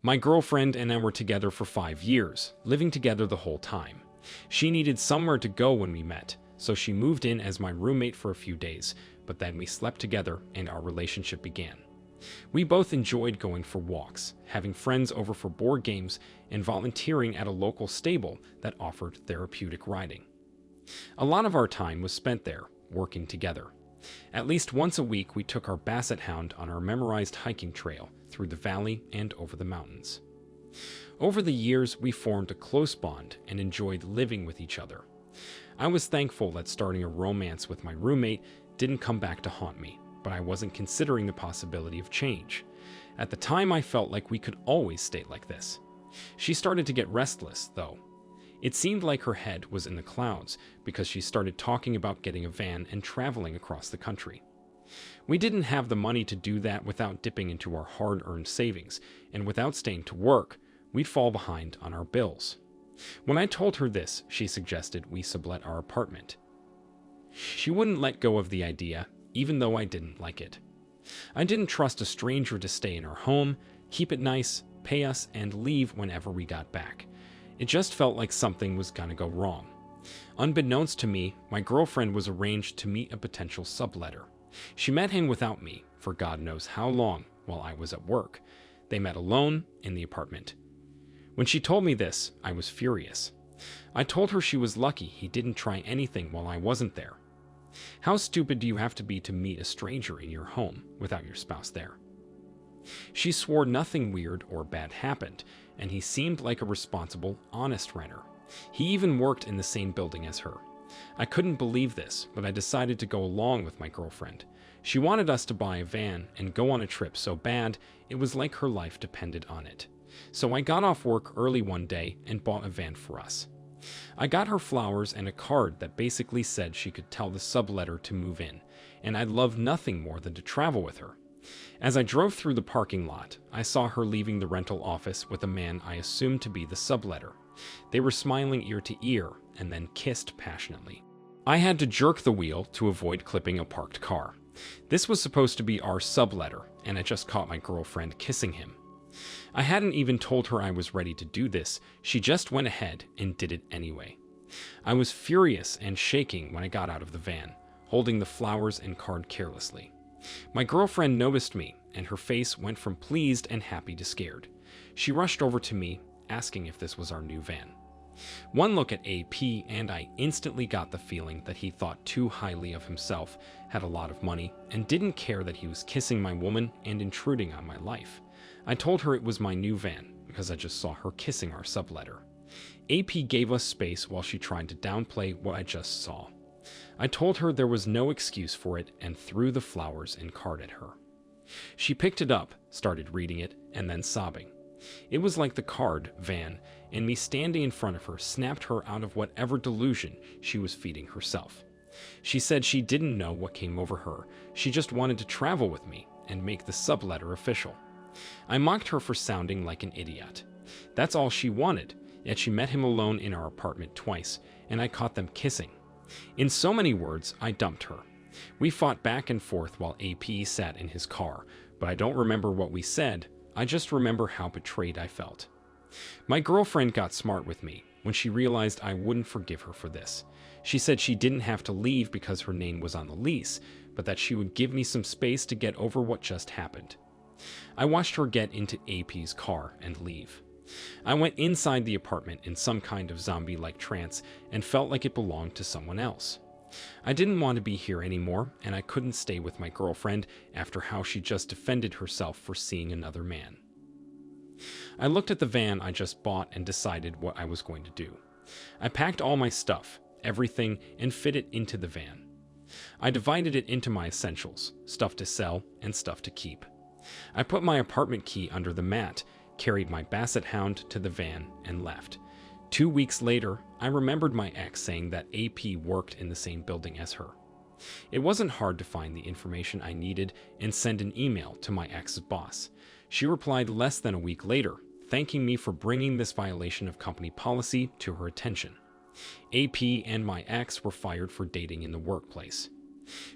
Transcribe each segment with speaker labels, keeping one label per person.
Speaker 1: My girlfriend and I were together for 5 years, living together the whole time. She needed somewhere to go when we met, so she moved in as my roommate for a few days, but then we slept together and our relationship began. We both enjoyed going for walks, having friends over for board games, and volunteering at a local stable that offered therapeutic riding. A lot of our time was spent there, working together. At least once a week we took our basset hound on our memorized hiking trail through the valley and over the mountains. Over the years, we formed a close bond and enjoyed living with each other. I was thankful that starting a romance with my roommate didn't come back to haunt me, but I wasn't considering the possibility of change. At the time, I felt like we could always stay like this. She started to get restless, though. It seemed like her head was in the clouds because she started talking about getting a van and traveling across the country. We didn't have the money to do that without dipping into our hard-earned savings, and without staying to work, we'd fall behind on our bills. When I told her this, she suggested we sublet our apartment. She wouldn't let go of the idea, even though I didn't like it. I didn't trust a stranger to stay in our home, keep it nice, pay us, and leave whenever we got back. It just felt like something was gonna go wrong. Unbeknownst to me, my girlfriend was arranged to meet a potential subletter. She met him without me, for God knows how long, while I was at work. They met alone in the apartment. When she told me this, I was furious. I told her she was lucky he didn't try anything while I wasn't there. How stupid do you have to be to meet a stranger in your home without your spouse there? She swore nothing weird or bad happened, and he seemed like a responsible, honest renter. He even worked in the same building as her. I couldn't believe this, but I decided to go along with my girlfriend. She wanted us to buy a van and go on a trip so bad, it was like her life depended on it. So I got off work early one day and bought a van for us. I got her flowers and a card that basically said she could tell the subletter to move in, and I'd love nothing more than to travel with her. As I drove through the parking lot, I saw her leaving the rental office with a man I assumed to be the subletter. They were smiling ear to ear and then kissed passionately. I had to jerk the wheel to avoid clipping a parked car. This was supposed to be our subletter, and I just caught my girlfriend kissing him. I hadn't even told her I was ready to do this, she just went ahead and did it anyway. I was furious and shaking when I got out of the van, holding the flowers and card carelessly. My girlfriend noticed me, and her face went from pleased and happy to scared. She rushed over to me, asking if this was our new van. One look at AP and I instantly got the feeling that he thought too highly of himself, had a lot of money, and didn't care that he was kissing my woman and intruding on my life. I told her it was my new van because I just saw her kissing our subletter. AP gave us space while she tried to downplay what I just saw. I told her there was no excuse for it and threw the flowers and card at her. She picked it up, started reading it, and then sobbing. It was like the card, van, and me standing in front of her snapped her out of whatever delusion she was feeding herself. She said she didn't know what came over her, she just wanted to travel with me and make the subletter official. I mocked her for sounding like an idiot. That's all she wanted, yet she met him alone in our apartment twice, and I caught them kissing. In so many words, I dumped her. We fought back and forth while AP sat in his car, but I don't remember what we said, I just remember how betrayed I felt. My girlfriend got smart with me when she realized I wouldn't forgive her for this. She said she didn't have to leave because her name was on the lease, but that she would give me some space to get over what just happened. I watched her get into AP's car and leave. I went inside the apartment in some kind of zombie-like trance and felt like it belonged to someone else. I didn't want to be here anymore, and I couldn't stay with my girlfriend after how she just defended herself for seeing another man. I looked at the van I just bought and decided what I was going to do. I packed all my stuff, everything, and fit it into the van. I divided it into my essentials, stuff to sell and stuff to keep. I put my apartment key under the mat, carried my basset hound to the van, and left. 2 weeks later, I remembered my ex saying that AP worked in the same building as her. It wasn't hard to find the information I needed and send an email to my ex's boss. She replied less than a week later, thanking me for bringing this violation of company policy to her attention. AP and my ex were fired for dating in the workplace.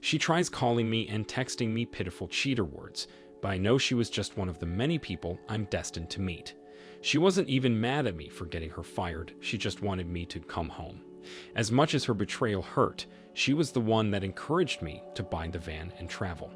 Speaker 1: She tries calling me and texting me pitiful cheater words, but I know she was just one of the many people I'm destined to meet. She wasn't even mad at me for getting her fired, she just wanted me to come home. As much as her betrayal hurt, she was the one that encouraged me to buy the van and travel.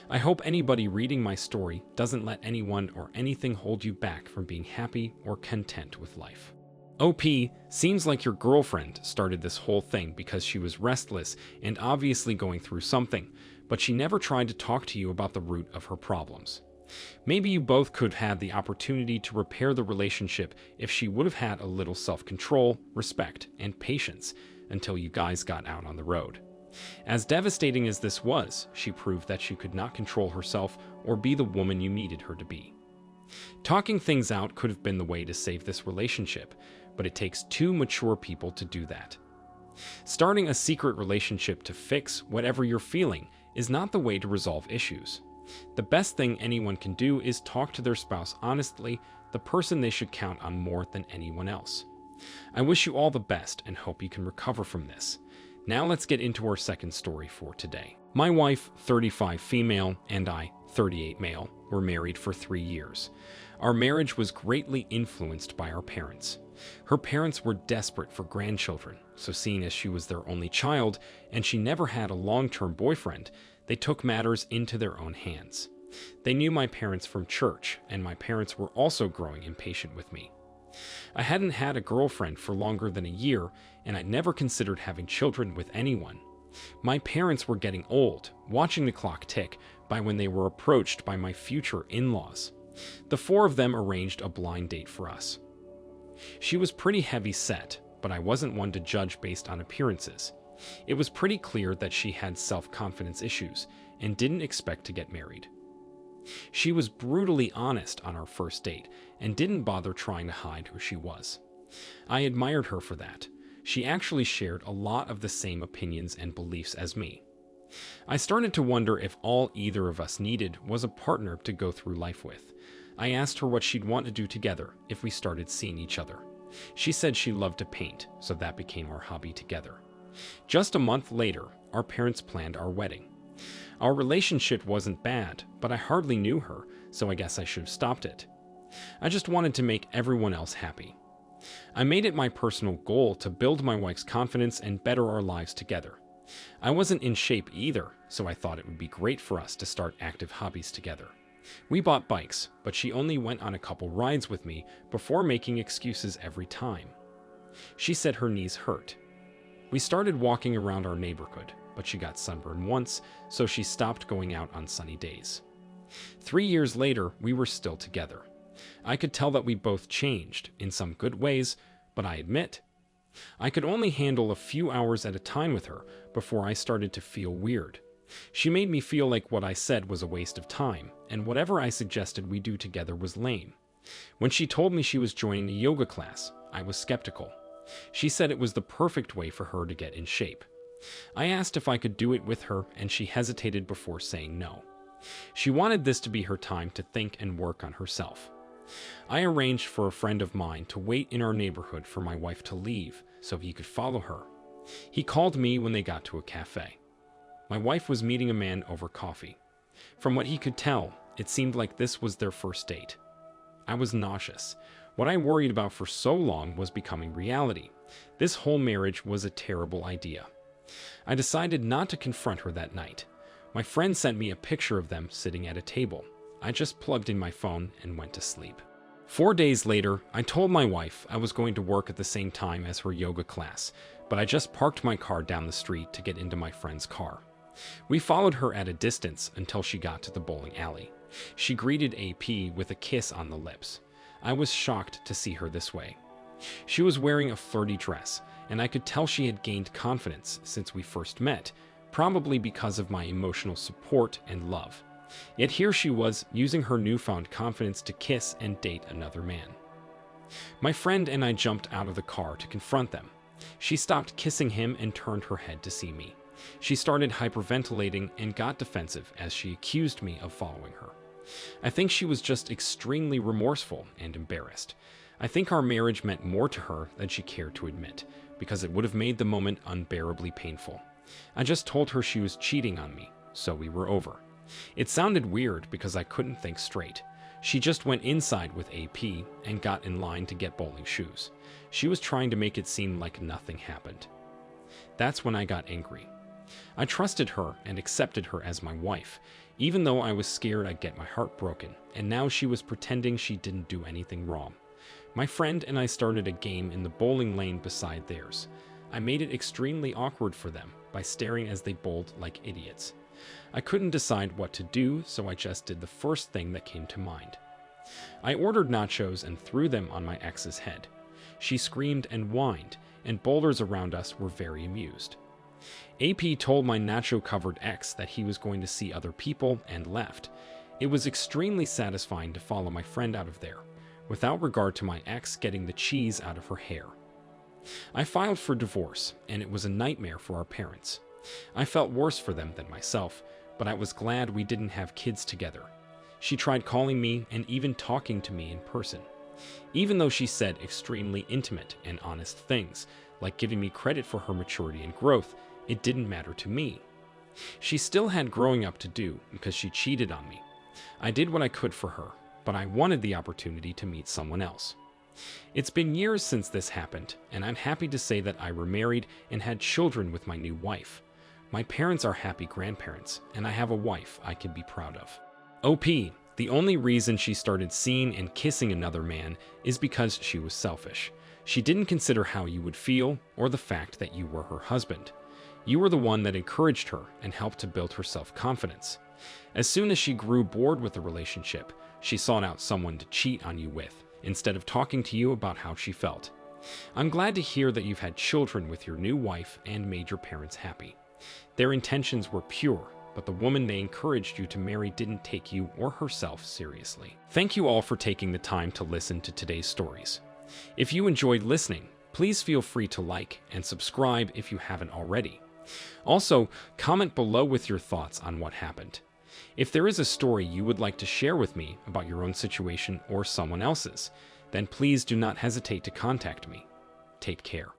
Speaker 1: I hope anybody reading my story doesn't let anyone or anything hold you back from being happy or content with life. OP, seems like your girlfriend started this whole thing because she was restless and obviously going through something, but she never tried to talk to you about the root of her problems. Maybe you both could have had the opportunity to repair the relationship if she would have had a little self-control, respect, and patience until you guys got out on the road. As devastating as this was, she proved that she could not control herself or be the woman you needed her to be. Talking things out could have been the way to save this relationship, but it takes two mature people to do that. Starting a secret relationship to fix whatever you're feeling is not the way to resolve issues. The best thing anyone can do is talk to their spouse honestly, the person they should count on more than anyone else. I wish you all the best and hope you can recover from this. Now let's get into our second story for today. My wife, 35 female, and I, 38 male, were married for 3 years. Our marriage was greatly influenced by our parents. Her parents were desperate for grandchildren, so seeing as she was their only child and she never had a long-term boyfriend, they took matters into their own hands. They knew my parents from church, and my parents were also growing impatient with me. I hadn't had a girlfriend for longer than a year, and I'd never considered having children with anyone. My parents were getting old, watching the clock tick by when they were approached by my future in-laws. The four of them arranged a blind date for us. She was pretty heavy-set, but I wasn't one to judge based on appearances. It was pretty clear that she had self-confidence issues and didn't expect to get married. She was brutally honest on our first date and didn't bother trying to hide who she was. I admired her for that. She actually shared a lot of the same opinions and beliefs as me. I started to wonder if all either of us needed was a partner to go through life with. I asked her what she'd want to do together if we started seeing each other. She said she loved to paint, so that became our hobby together. Just a month later, our parents planned our wedding. Our relationship wasn't bad, but I hardly knew her, so I guess I should have stopped it. I just wanted to make everyone else happy. I made it my personal goal to build my wife's confidence and better our lives together. I wasn't in shape either, so I thought it would be great for us to start active hobbies together. We bought bikes, but she only went on a couple rides with me before making excuses every time. She said her knees hurt. We started walking around our neighborhood, but she got sunburned once, so she stopped going out on sunny days. 3 years later, we were still together. I could tell that we both changed, in some good ways, but I admit, I could only handle a few hours at a time with her before I started to feel weird. She made me feel like what I said was a waste of time, and whatever I suggested we do together was lame. When she told me she was joining a yoga class, I was skeptical. She said it was the perfect way for her to get in shape. I asked if I could do it with her, and she hesitated before saying no. She wanted this to be her time to think and work on herself. I arranged for a friend of mine to wait in our neighborhood for my wife to leave so he could follow her. He called me when they got to a cafe. My wife was meeting a man over coffee. From what he could tell, it seemed like this was their first date. I was nauseous. What I worried about for so long was becoming reality. This whole marriage was a terrible idea. I decided not to confront her that night. My friend sent me a picture of them sitting at a table. I just plugged in my phone and went to sleep. 4 days later, I told my wife I was going to work at the same time as her yoga class, but I just parked my car down the street to get into my friend's car. We followed her at a distance until she got to the bowling alley. She greeted AP with a kiss on the lips. I was shocked to see her this way. She was wearing a flirty dress, and I could tell she had gained confidence since we first met, probably because of my emotional support and love. Yet here she was, using her newfound confidence to kiss and date another man. My friend and I jumped out of the car to confront them. She stopped kissing him and turned her head to see me. She started hyperventilating and got defensive as she accused me of following her. I think she was just extremely remorseful and embarrassed. I think our marriage meant more to her than she cared to admit, because it would have made the moment unbearably painful. I just told her she was cheating on me, so we were over. It sounded weird because I couldn't think straight. She just went inside with AP and got in line to get bowling shoes. She was trying to make it seem like nothing happened. That's when I got angry. I trusted her and accepted her as my wife, even though I was scared I'd get my heart broken, and now she was pretending she didn't do anything wrong. My friend and I started a game in the bowling lane beside theirs. I made it extremely awkward for them by staring as they bowled like idiots. I couldn't decide what to do, so I just did the first thing that came to mind. I ordered nachos and threw them on my ex's head. She screamed and whined, and bowlers around us were very amused. AP told my nacho-covered ex that he was going to see other people and left. It was extremely satisfying to follow my friend out of there, without regard to my ex getting the cheese out of her hair. I filed for divorce, and it was a nightmare for our parents. I felt worse for them than myself, but I was glad we didn't have kids together. She tried calling me and even talking to me in person. Even though she said extremely intimate and honest things, like giving me credit for her maturity and growth, it didn't matter to me. She still had growing up to do because she cheated on me. I did what I could for her, but I wanted the opportunity to meet someone else. It's been years since this happened, and I'm happy to say that I remarried and had children with my new wife. My parents are happy grandparents, and I have a wife I can be proud of. OP, the only reason she started seeing and kissing another man is because she was selfish. She didn't consider how you would feel or the fact that you were her husband. You were the one that encouraged her and helped to build her self-confidence. As soon as she grew bored with the relationship, she sought out someone to cheat on you with, instead of talking to you about how she felt. I'm glad to hear that you've had children with your new wife and made your parents happy. Their intentions were pure, but the woman they encouraged you to marry didn't take you or herself seriously. Thank you all for taking the time to listen to today's stories. If you enjoyed listening, please feel free to like and subscribe if you haven't already. Also, comment below with your thoughts on what happened. If there is a story you would like to share with me about your own situation or someone else's, then please do not hesitate to contact me. Take care.